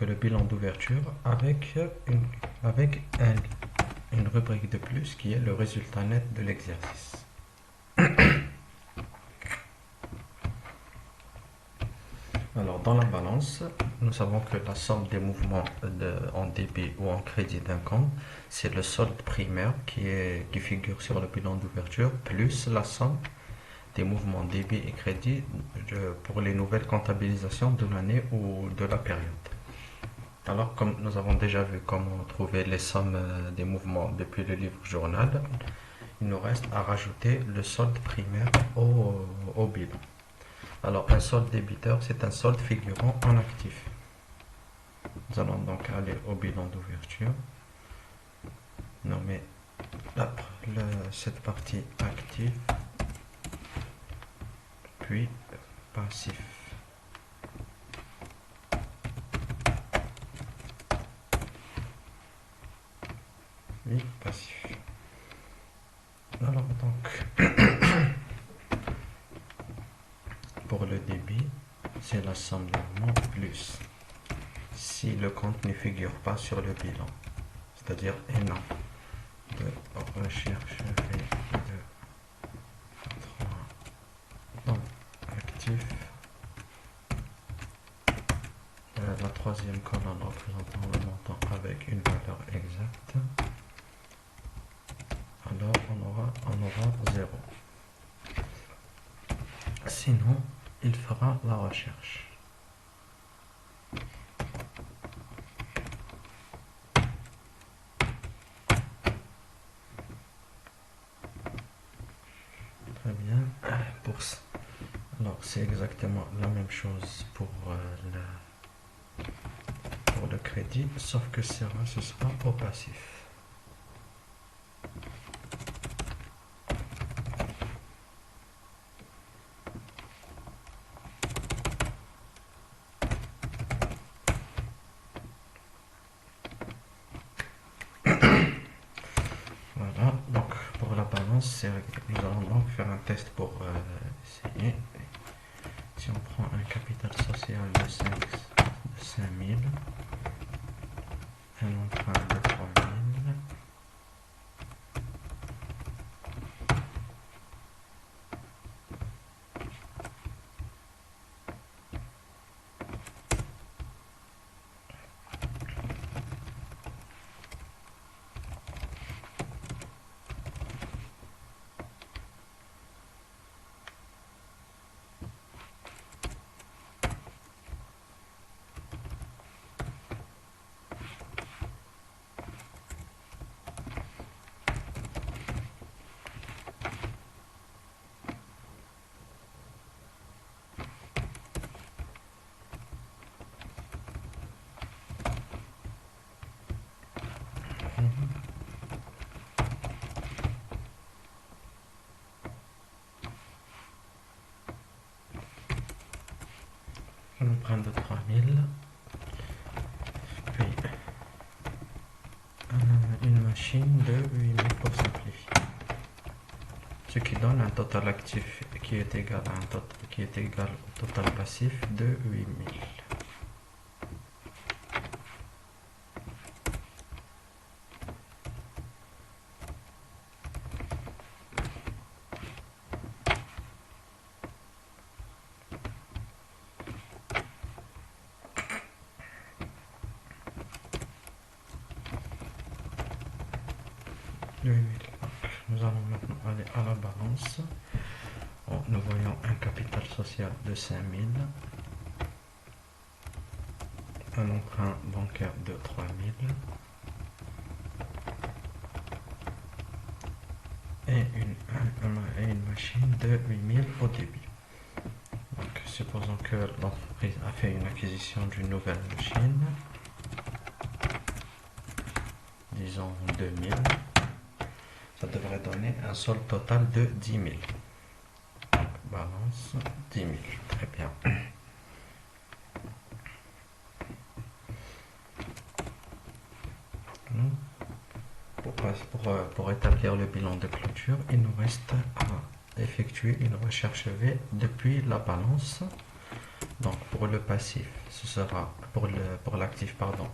le bilan d'ouverture avec une rubrique de plus qui est le résultat net de l'exercice. Alors, dans la balance, nous savons que la somme des mouvements en débit ou en crédit d'un compte, c'est le solde primaire qui figure sur le bilan d'ouverture, plus la somme des mouvements débit et crédit pour les nouvelles comptabilisations de l'année ou de la période. Alors, comme nous avons déjà vu comment trouver les sommes des mouvements depuis le livre journal, il nous reste à rajouter le solde primaire au bilan. Alors, un solde débiteur, c'est un solde figurant en actif. Nous allons donc aller au bilan d'ouverture, nommer cette partie actif, puis passif. Puis passif. Alors, donc, pour le débit, c'est la somme des mouvements plus si le compte ne figure pas sur le bilan, c'est-à-dire énorme de recherche V2 3 dans actif. La troisième colonne représentant le montant avec une valeur exacte. Alors on aura 0. Sinon, il fera la recherche. Très bien. Alors, c'est exactement la même chose pour le crédit, sauf que ce sera au passif. Voilà, donc pour la balance, nous allons donc faire un test pour essayer. Si on prend un capital social de 5000, un emprunt de 3000, un emprunt de 3000, puis une machine de 8000 pour simplifier. Ce qui donne un total actif qui est égal au total passif de 8000. Nous allons maintenant aller à la balance. Nous voyons un capital social de 5000, un emprunt bancaire de 3000 et une machine de 8000 au débit. Donc, supposons que l'entreprise a fait une acquisition d'une nouvelle machine, disons 2000. Ça devrait donner un solde total de 10 000. Donc, balance 10 000. Très bien. Pour établir le bilan de clôture, il nous reste à effectuer une recherche V depuis la balance. Donc, pour le passif, ce sera pour l'actif, pardon,